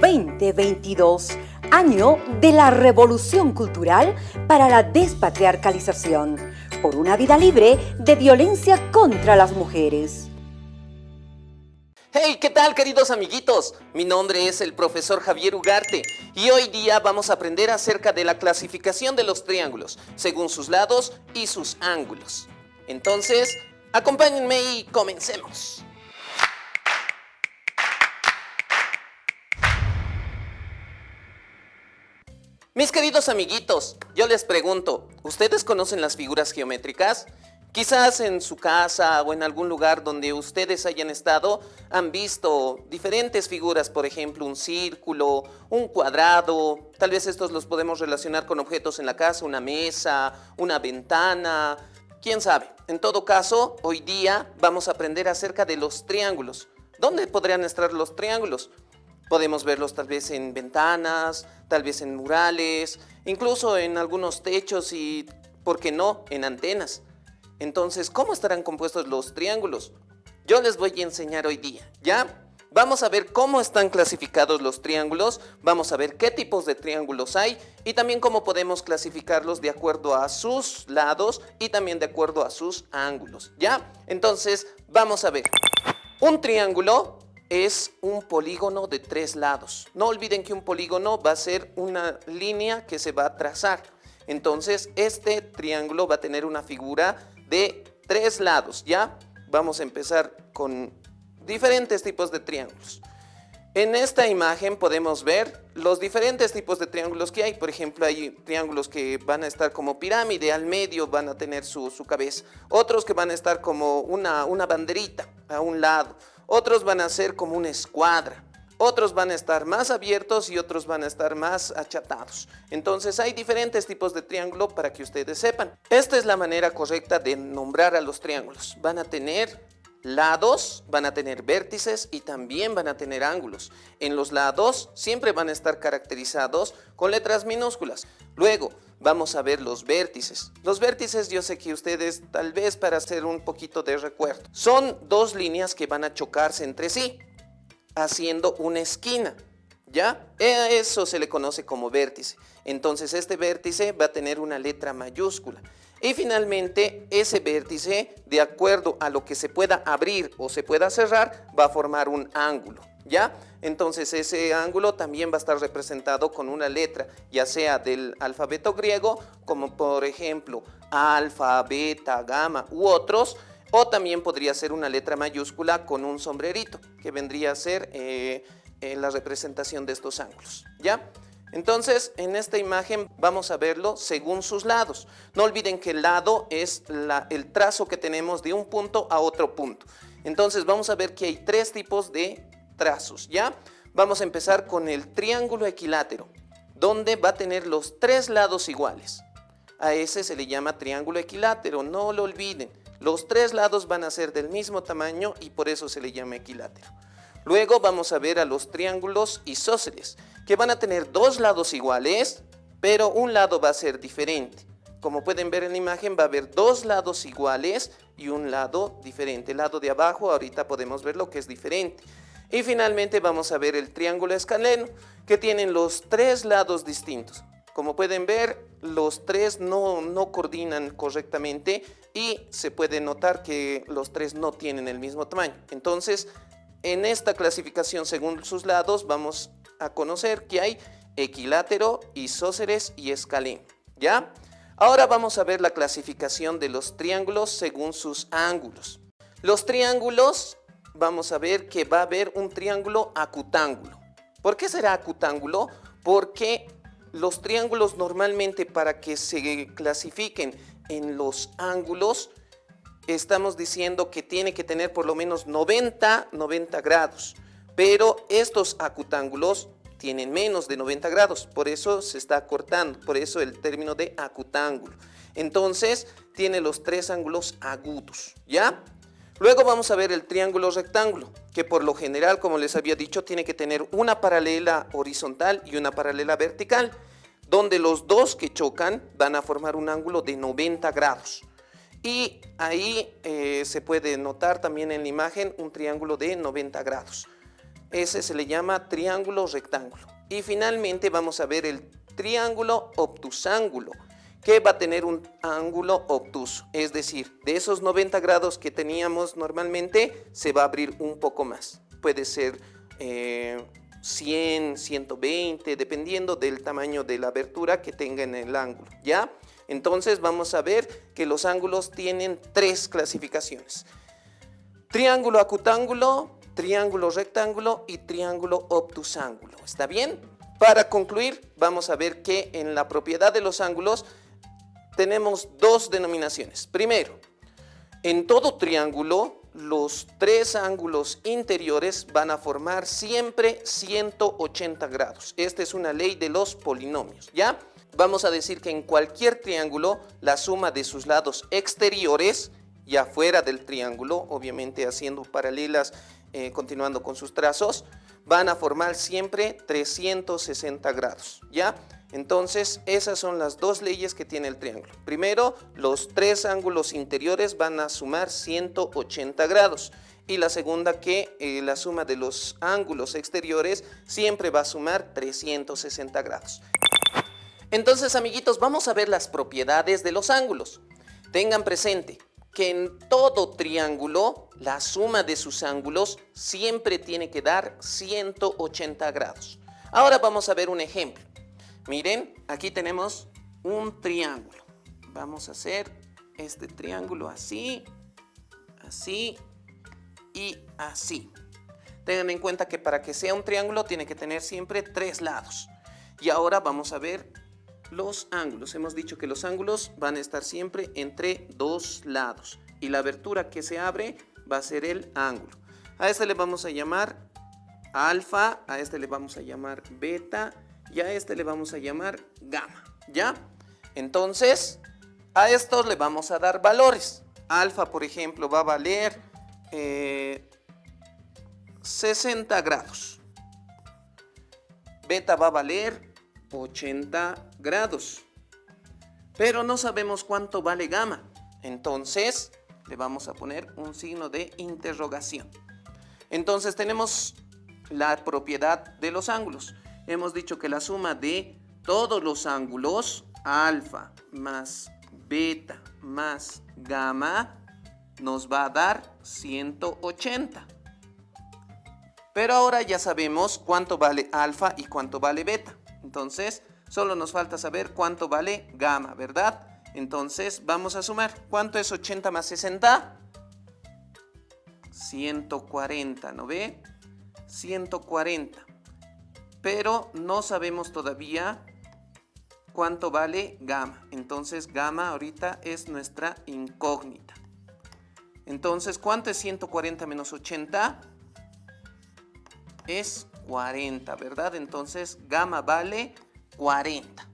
2022, año de la revolución cultural para la despatriarcalización, por una vida libre de violencia contra las mujeres. Hey, ¿qué tal, queridos amiguitos? Mi nombre es el profesor Javier Ugarte y hoy día vamos a aprender acerca de la clasificación de los triángulos, según sus lados y sus ángulos. Entonces, acompáñenme y comencemos. Mis queridos amiguitos, yo les pregunto, ¿ustedes conocen las figuras geométricas? Quizás en su casa o en algún lugar donde ustedes hayan estado han visto diferentes figuras, por ejemplo, un círculo, un cuadrado, tal vez estos los podemos relacionar con objetos en la casa, una mesa, una ventana, quién sabe. En todo caso, hoy día vamos a aprender acerca de los triángulos. ¿Dónde podrían estar los triángulos? Podemos verlos tal vez en ventanas, tal vez en murales, incluso en algunos techos y, ¿por qué no?, en antenas. Entonces, ¿cómo estarán compuestos los triángulos? Yo les voy a enseñar hoy día, ¿ya? Vamos a ver cómo están clasificados los triángulos, vamos a ver qué tipos de triángulos hay y también cómo podemos clasificarlos de acuerdo a sus lados y también de acuerdo a sus ángulos, ¿ya? Entonces, vamos a ver. Un triángulo es un polígono de 3 lados. No olviden que un polígono va a ser una línea que se va a trazar. Entonces, este triángulo va a tener una figura de 3 lados, ¿ya? Vamos a empezar con diferentes tipos de triángulos. En esta imagen podemos ver los diferentes tipos de triángulos que hay. Por ejemplo, hay triángulos que van a estar como pirámide, al medio van a tener su cabeza. Otros que van a estar como una banderita a un lado. Otros van a ser como una escuadra. Otros van a estar más abiertos y otros van a estar más achatados. Entonces hay diferentes tipos de triángulo para que ustedes sepan. Esta es la manera correcta de nombrar a los triángulos. Van a tener lados, van a tener vértices y también van a tener ángulos. En los lados siempre van a estar caracterizados con letras minúsculas. Luego vamos a ver los vértices. Los vértices, yo sé que ustedes, tal vez para hacer un poquito de recuerdo, son 2 líneas que van a chocarse entre sí, haciendo una esquina, ¿ya? Eso se le conoce como vértice. Entonces este vértice va a tener una letra mayúscula. Y finalmente ese vértice, de acuerdo a lo que se pueda abrir o se pueda cerrar, va a formar un ángulo, ¿ya? Entonces ese ángulo también va a estar representado con una letra, ya sea del alfabeto griego, como por ejemplo alfa, beta, gamma u otros, o también podría ser una letra mayúscula con un sombrerito, que vendría a ser la representación de estos ángulos, ¿ya? Entonces, en esta imagen vamos a verlo según sus lados. No olviden que el lado es el trazo que tenemos de un punto a otro punto. Entonces, vamos a ver que hay 3 tipos de trazos, ¿ya? Vamos a empezar con el triángulo equilátero, donde va a tener los 3 lados iguales. A ese se le llama triángulo equilátero, no lo olviden. Los 3 lados van a ser del mismo tamaño y por eso se le llama equilátero. Luego vamos a ver a los triángulos isósceles, que van a tener 2 lados iguales, pero un lado va a ser diferente. Como pueden ver en la imagen, va a haber 2 lados iguales y un lado diferente. El lado de abajo ahorita podemos ver lo que es diferente. Y finalmente vamos a ver el triángulo escaleno, que tienen los 3 lados distintos. Como pueden ver, los 3 no coordinan correctamente y se puede notar que los 3 no tienen el mismo tamaño. Entonces, en esta clasificación según sus lados vamos a conocer que hay equilátero, isósceles y escaleno, ¿ya? Ahora vamos a ver la clasificación de los triángulos según sus ángulos. Los triángulos, vamos a ver que va a haber un triángulo acutángulo. ¿Por qué será acutángulo? Porque los triángulos normalmente, para que se clasifiquen en los ángulos, estamos diciendo que tiene que tener por lo menos 90 grados, pero estos acutángulos tienen menos de 90 grados, por eso se está acortando, por eso el término de acutángulo. Entonces tiene los 3 ángulos agudos, ¿ya? Luego vamos a ver el triángulo rectángulo, que por lo general, como les había dicho, tiene que tener una paralela horizontal y una paralela vertical, donde los 2 que chocan van a formar un ángulo de 90 grados. Y ahí se puede notar también en la imagen un triángulo de 90 grados. Ese se le llama triángulo rectángulo. Y finalmente vamos a ver el triángulo obtusángulo, que va a tener un ángulo obtuso. Es decir, de esos 90 grados que teníamos normalmente, se va a abrir un poco más. Puede ser 100, 120, dependiendo del tamaño de la abertura que tenga en el ángulo, ¿ya? Entonces vamos a ver que los ángulos tienen 3 clasificaciones: triángulo acutángulo, triángulo rectángulo y triángulo obtusángulo. ¿Está bien? Para concluir, vamos a ver que en la propiedad de los ángulos tenemos 2 denominaciones. Primero, en todo triángulo, los 3 ángulos interiores van a formar siempre 180 grados. Esta es una ley de los polinomios, ¿ya? Vamos a decir que en cualquier triángulo, la suma de sus lados exteriores, ya fuera del triángulo, obviamente haciendo paralelas, continuando con sus trazos, van a formar siempre 360 grados, ¿ya? Entonces, esas son las 2 leyes que tiene el triángulo. Primero, los 3 ángulos interiores van a sumar 180 grados. Y la segunda, que la suma de los ángulos exteriores siempre va a sumar 360 grados. Entonces, amiguitos, vamos a ver las propiedades de los ángulos. Tengan presente que en todo triángulo, la suma de sus ángulos siempre tiene que dar 180 grados. Ahora vamos a ver un ejemplo. Miren, aquí tenemos un triángulo. Vamos a hacer este triángulo así, así y así. Tengan en cuenta que para que sea un triángulo tiene que tener siempre 3 lados. Y ahora vamos a ver los ángulos. Hemos dicho que los ángulos van a estar siempre entre 2 lados. Y la abertura que se abre va a ser el ángulo. A este le vamos a llamar alfa, a este le vamos a llamar beta y a este le vamos a llamar gamma, ¿ya? Entonces, a estos le vamos a dar valores. Alfa, por ejemplo, va a valer 60 grados. Beta va a valer 80 grados. Pero no sabemos cuánto vale gamma. Entonces, le vamos a poner un signo de interrogación. Entonces, tenemos la propiedad de los ángulos. Hemos dicho que la suma de todos los ángulos, alfa más beta más gamma, nos va a dar 180. Pero ahora ya sabemos cuánto vale alfa y cuánto vale beta. Entonces, solo nos falta saber cuánto vale gamma, ¿verdad? Entonces, vamos a sumar. ¿Cuánto es 80 más 60? 140, ¿no ve? 140. Pero no sabemos todavía cuánto vale gamma. Entonces, gamma ahorita es nuestra incógnita. Entonces, ¿cuánto es 140 menos 80? Es 40, ¿verdad? Entonces, gamma vale 40.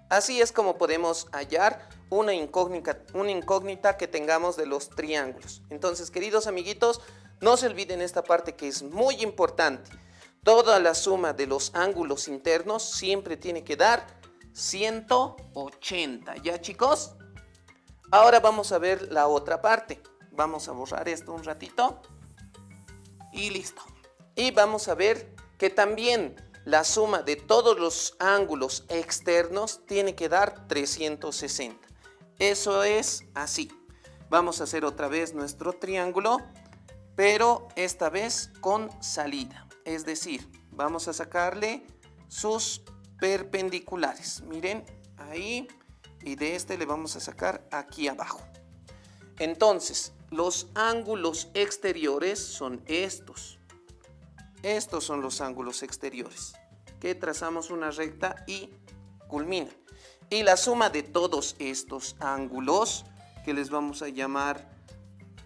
Así es como podemos hallar una incógnita que tengamos de los triángulos. Entonces, queridos amiguitos, no se olviden esta parte que es muy importante. Toda la suma de los ángulos internos siempre tiene que dar 180. ¿Ya, chicos? Ahora vamos a ver la otra parte. Vamos a borrar esto un ratito. Y listo. Y vamos a ver que también la suma de todos los ángulos externos tiene que dar 360. Eso es así. Vamos a hacer otra vez nuestro triángulo, pero esta vez con salida. Es decir, vamos a sacarle sus perpendiculares. Miren, ahí. Y de este le vamos a sacar aquí abajo. Entonces, los ángulos exteriores son estos. Estos son los ángulos exteriores, que trazamos una recta y culminan. Y la suma de todos estos ángulos, que les vamos a llamar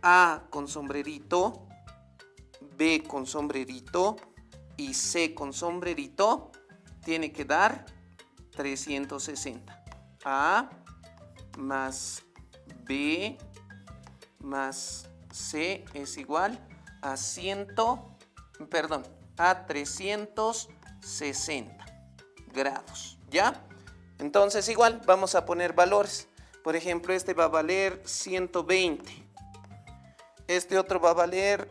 A con sombrerito, B con sombrerito y C con sombrerito, tiene que dar 360. A más B más C es igual a 360 grados, ¿ya? Entonces igual vamos a poner valores. Por ejemplo, este va a valer 120. Este otro va a valer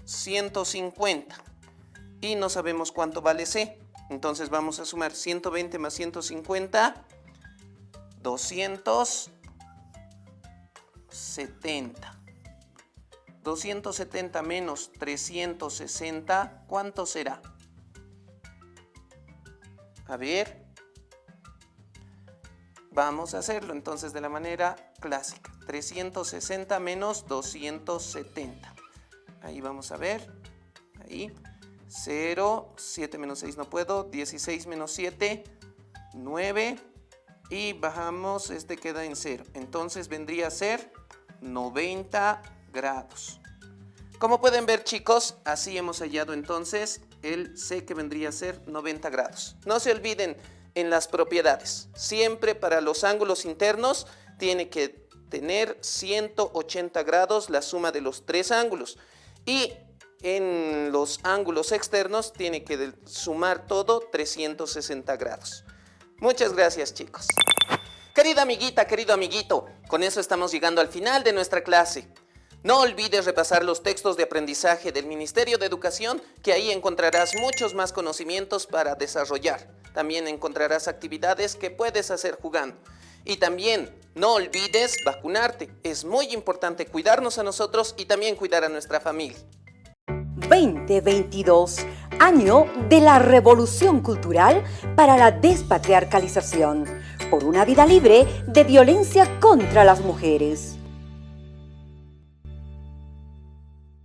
150. Y no sabemos cuánto vale C. Entonces vamos a sumar 120 más 150, 270. 270 menos 360, ¿cuánto será? A ver, vamos a hacerlo entonces de la manera clásica. 360 menos 270. Ahí vamos a ver. Ahí. 0, 7 menos 6 no puedo. 16 menos 7, 9. Y bajamos, este queda en 0. Entonces vendría a ser 90 grados. Como pueden ver, chicos, así hemos hallado entonces el C, que vendría a ser 90 grados. No se olviden en las propiedades. Siempre para los ángulos internos tiene que tener 180 grados la suma de los tres ángulos. Y en los ángulos externos tiene que sumar todo 360 grados. Muchas gracias, chicos. Querida amiguita, querido amiguito, con eso estamos llegando al final de nuestra clase. No olvides repasar los textos de aprendizaje del Ministerio de Educación, que ahí encontrarás muchos más conocimientos para desarrollar. También encontrarás actividades que puedes hacer jugando. Y también no olvides vacunarte. Es muy importante cuidarnos a nosotros y también cuidar a nuestra familia. 2022, año de la revolución cultural para la despatriarcalización, por una vida libre de violencia contra las mujeres.